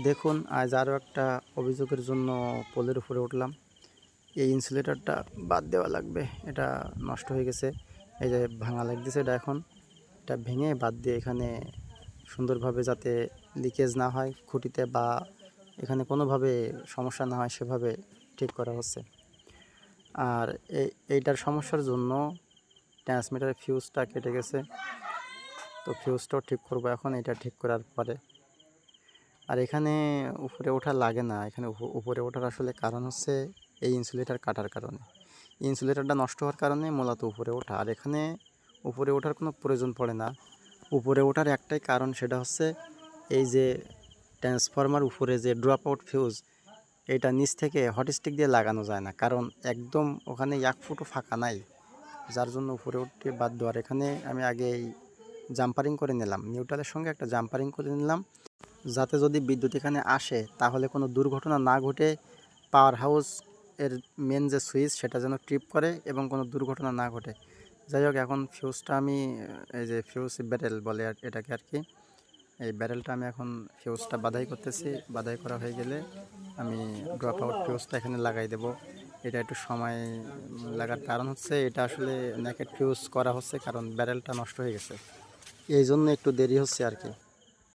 দেখুন, আজ আরও একটা অভিযোগের জন্য পোলের উপরে উঠলাম। এই ইনসুলেটরটা বাদ দেওয়া লাগবে, এটা নষ্ট হয়ে গেছে। এই যে ভাঙা লাগতেছে, এটা ভেঙে বাদ দিয়ে এখানে সুন্দরভাবে যাতে লিকেজ না হয় খুঁটিতে, বা এখানে কোনোভাবে সমস্যা না হয় সেভাবে ঠিক করা হচ্ছে। আর এইটার সমস্যার জন্য ট্রান্সমিটারের ফিউজটা কেটে গেছে, তো ফিউজটাও ঠিক করবো এখন এটা ঠিক করার পরে। আর এখানে উপরে ওঠা লাগে না, এখানে উপরে ওঠার আসলে কারণ হচ্ছে এই ইনসুলেটর কাটার কারণে। ইনসুলেটরটা নষ্ট হওয়ার কারণে মূলত উপরে ওঠা। আর এখানে উপরে ওঠার কোনো প্রয়োজন পড়ে না। উপরে ওঠার একটাই কারণ, সেটা হচ্ছে এই যে ট্রান্সফরমার উপরে যে ড্রপ আউট ফিউজ, এটা নিচ থেকে হটস্টিক দিয়ে লাগানো যায় না, কারণ একদম ওখানে 1 ফুটও ফাঁকা নাই, যার জন্য উপরে উঠতে বাধ্য। আর এখানে আমি আগে এই জাম্পারিং করে নিলাম, নিউট্রালের সঙ্গে একটা জাম্পারিং করে নিলাম, যাতে যদি বিদ্যুৎ এখানে আসে তাহলে কোনো দুর্ঘটনা না ঘটে, পাওয়ার হাউস এর মেন যে সুইচ সেটা যেন ট্রিপ করে এবং কোনো দুর্ঘটনা না ঘটে। যাই হোক, এখন ফিউজটা আমি এই যে ফিউজ ব্যারেল বলে এটাকে আর কি, এই ব্যারেলটা আমি এখন ফিউজটা বাধাই করতেছি। বাধাই করা হয়ে গেলে আমি ড্রপ আউট ফিউজটা এখানে লাগাই দেব। এটা একটু সময় লাগার কারণ হচ্ছে এটা আসলে নেকেট ফিউজ করা হচ্ছে, কারণ ব্যারেলটা নষ্ট হয়ে গেছে, এই জন্য একটু দেরি হচ্ছে আর কি।